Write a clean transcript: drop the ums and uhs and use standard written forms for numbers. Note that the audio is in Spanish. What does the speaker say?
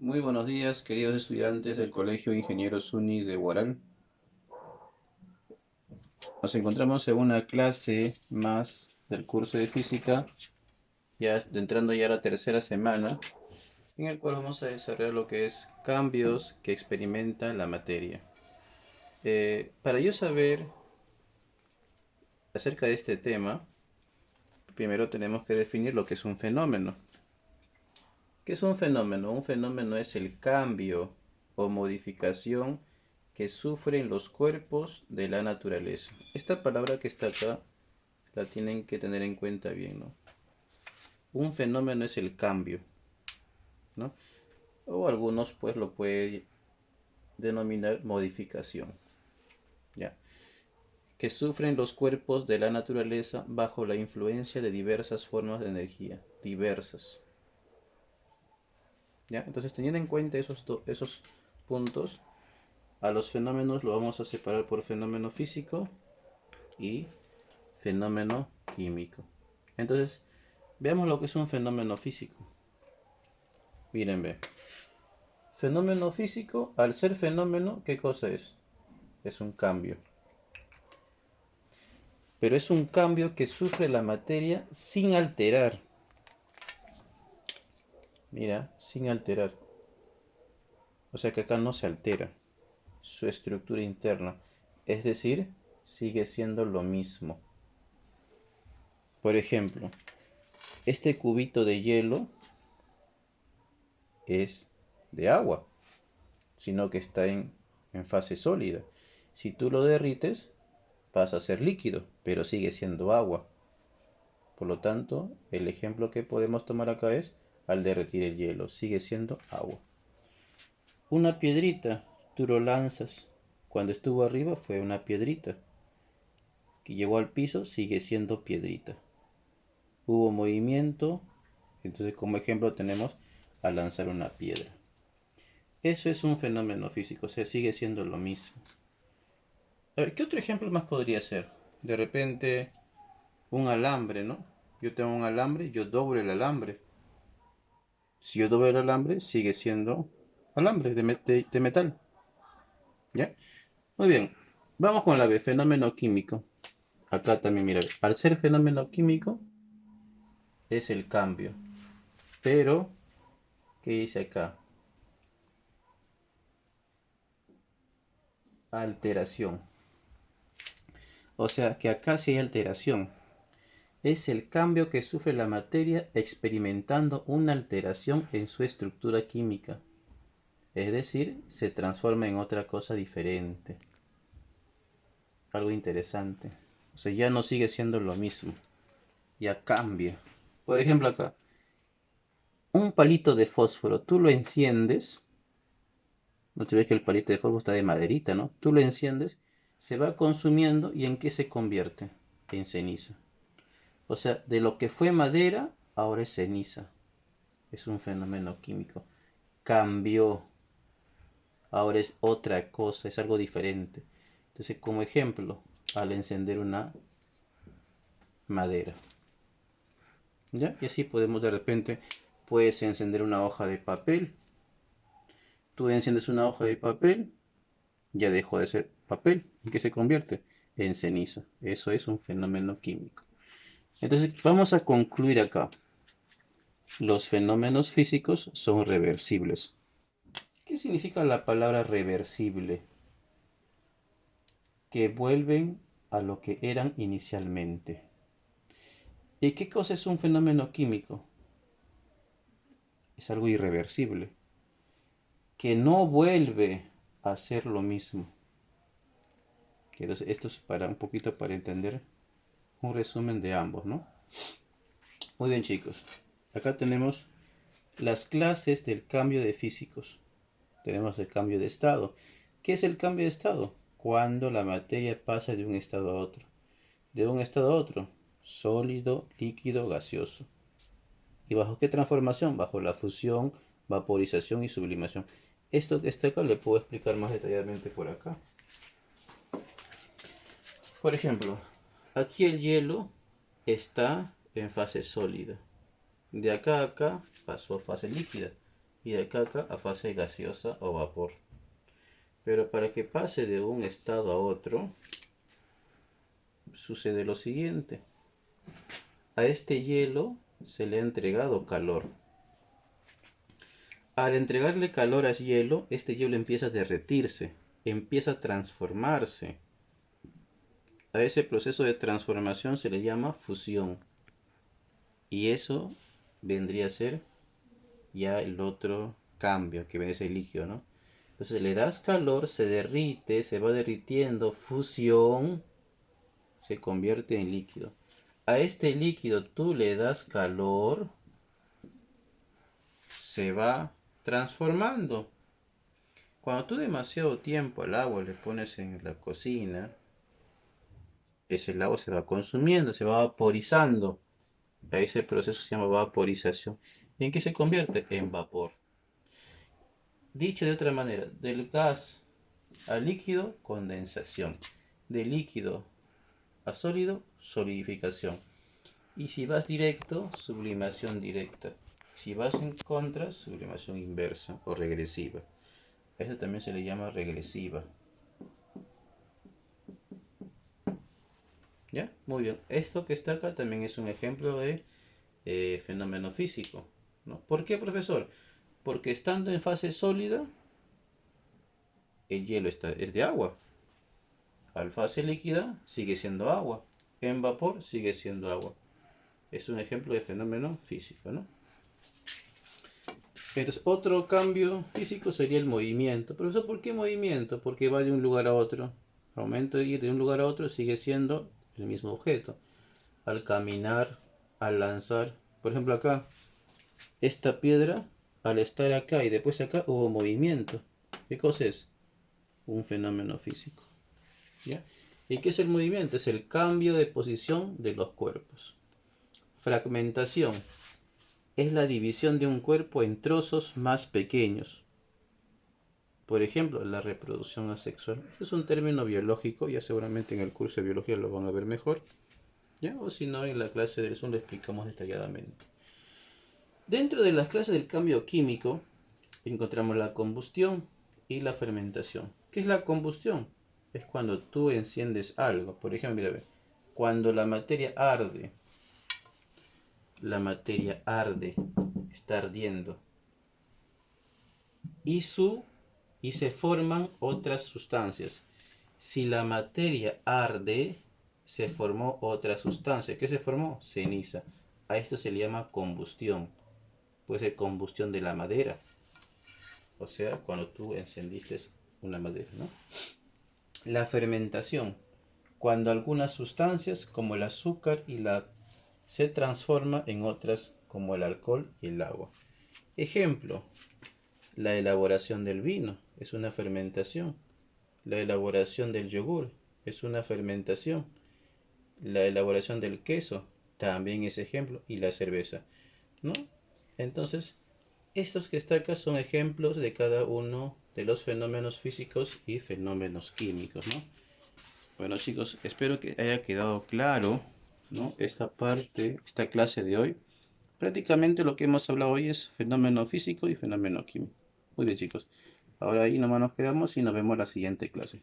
Muy buenos días, queridos estudiantes del Colegio Ingeniero SUNY de Huaral. Nos encontramos en una clase más del curso de física, ya entrando ya a la tercera semana, en el cual vamos a desarrollar lo que es cambios que experimenta la materia. Para yo saber acerca de este tema, primero tenemos que definir lo que es un fenómeno. ¿Qué es un fenómeno? Un fenómeno es el cambio o modificación que sufren los cuerpos de la naturaleza. Esta palabra que está acá la tienen que tener en cuenta bien, ¿no? Un fenómeno es el cambio, ¿no? O algunos pues lo pueden denominar modificación, ¿ya? Que sufren los cuerpos de la naturaleza bajo la influencia de diversas formas de energía, diversas, ¿ya? Entonces, teniendo en cuenta esos puntos, a los fenómenos lo vamos a separar por fenómeno físico y fenómeno químico. Entonces, veamos lo que es un fenómeno físico. Miren, ve. Fenómeno físico, al ser fenómeno, ¿qué cosa es? Es un cambio. Pero es un cambio que sufre la materia sin alterar. Mira, sin alterar. O sea que acá no se altera su estructura interna. Es decir, sigue siendo lo mismo. Por ejemplo, este cubito de hielo es de agua, sino que está en fase sólida. Si tú lo derrites, pasa a ser líquido, pero sigue siendo agua. Por lo tanto, el ejemplo que podemos tomar acá es al derretir el hielo, sigue siendo agua. Una piedrita, tú lo lanzas. Cuando estuvo arriba fue una piedrita. Que llegó al piso, sigue siendo piedrita. Hubo movimiento, entonces como ejemplo tenemos al lanzar una piedra. Eso es un fenómeno físico, o sea, sigue siendo lo mismo. A ver, ¿qué otro ejemplo más podría ser? De repente, un alambre, ¿no? Yo tengo un alambre, yo doblo el alambre. Si yo doblo el alambre, sigue siendo alambre de metal. ¿Ya? Muy bien. Vamos con la B, fenómeno químico. Acá también, mira, al ser fenómeno químico, es el cambio. Pero, ¿qué dice acá? Alteración. O sea, que acá sí hay alteración. Es el cambio que sufre la materia experimentando una alteración en su estructura química. Es decir, se transforma en otra cosa diferente. Algo interesante. O sea, ya no sigue siendo lo mismo. Ya cambia. Por ejemplo acá, un palito de fósforo, tú lo enciendes. No te ves que el palito de fósforo está de maderita, ¿no? Tú lo enciendes, se va consumiendo y ¿en qué se convierte? En ceniza. O sea, de lo que fue madera, ahora es ceniza. Es un fenómeno químico. Cambió. Ahora es otra cosa, es algo diferente. Entonces, como ejemplo, al encender una madera. ¿Ya? Y así podemos de repente, puedes encender una hoja de papel. Tú enciendes una hoja de papel, ya dejó de ser papel. ¿En qué se convierte? En ceniza. Eso es un fenómeno químico. Entonces, vamos a concluir acá. Los fenómenos físicos son reversibles. ¿Qué significa la palabra reversible? Que vuelven a lo que eran inicialmente. ¿Y qué cosa es un fenómeno químico? Es algo irreversible, que no vuelve a ser lo mismo. Entonces, esto es para un poquito para entender un resumen de ambos, ¿no? Muy bien, chicos. Acá tenemos las clases del cambio de físicos. Tenemos el cambio de estado. ¿Qué es el cambio de estado? Cuando la materia pasa de un estado a otro. De un estado a otro, sólido, líquido, gaseoso. ¿Y bajo qué transformación? Bajo la fusión, vaporización y sublimación. Esto que está acá le puedo explicar más detalladamente por acá. Por ejemplo, aquí el hielo está en fase sólida. De acá a acá pasó a fase líquida. y de acá a fase gaseosa o vapor. Pero para que pase de un estado a otro, sucede lo siguiente. A este hielo se le ha entregado calor. Al entregarle calor al hielo, este hielo empieza a derretirse, empieza a transformarse. A ese proceso de transformación se le llama fusión. Y eso vendría a ser ya el otro cambio que viene ese líquido, ¿no? Entonces le das calor, se derrite, se va derritiendo, fusión, se convierte en líquido. A este líquido tú le das calor, se va transformando. Cuando tú demasiado tiempo al agua le pones en la cocina, ese agua se va consumiendo, se va vaporizando. A ese proceso se llama vaporización. ¿En qué se convierte? En vapor. Dicho de otra manera, del gas a líquido, condensación. De líquido a sólido, solidificación. Y si vas directo, sublimación directa. Si vas en contra, sublimación inversa o regresiva. Esto también se le llama regresiva. ¿Ya? Muy bien. Esto que está acá también es un ejemplo de fenómeno físico, ¿no? ¿Por qué, profesor? Porque estando en fase sólida, el hielo es de agua. Al fase líquida sigue siendo agua. En vapor sigue siendo agua. Es un ejemplo de fenómeno físico, ¿no? Entonces, otro cambio físico sería el movimiento. Profesor, ¿por qué movimiento? Porque va de un lugar a otro. Al momento de ir de un lugar a otro sigue siendo el mismo objeto. Al caminar, al lanzar. Por ejemplo, acá, esta piedra, al estar acá y después acá, hubo movimiento. ¿Qué cosa es? Un fenómeno físico. ¿Ya? ¿Y qué es el movimiento? Es el cambio de posición de los cuerpos. Fragmentación es la división de un cuerpo en trozos más pequeños. Por ejemplo, la reproducción asexual. Este es un término biológico, ya seguramente en el curso de biología lo van a ver mejor. ¿Ya? O si no, en la clase del Zoom lo explicamos detalladamente. Dentro de las clases del cambio químico encontramos la combustión y la fermentación. ¿Qué es la combustión? Es cuando tú enciendes algo. Por ejemplo, mira, cuando la materia arde, está ardiendo. Y se forman otras sustancias. Si la materia arde, se formó otra sustancia. ¿Qué se formó? Ceniza. A esto se le llama combustión. Puede ser combustión de la madera. O sea, cuando tú encendiste una madera, ¿no? La fermentación. Cuando algunas sustancias, como el azúcar y la se transforma en otras, como el alcohol y el agua. Ejemplo, la elaboración del vino es una fermentación. La elaboración del yogur es una fermentación. La elaboración del queso también es ejemplo. Y la cerveza, ¿no? Entonces, estos que está acá son ejemplos de cada uno de los fenómenos físicos y fenómenos químicos, ¿no? Bueno, chicos, espero que haya quedado claro, ¿no? Esta parte, esta clase de hoy. Prácticamente lo que hemos hablado hoy es fenómeno físico y fenómeno químico. Muy bien, chicos. Ahora ahí nomás nos quedamos y nos vemos en la siguiente clase.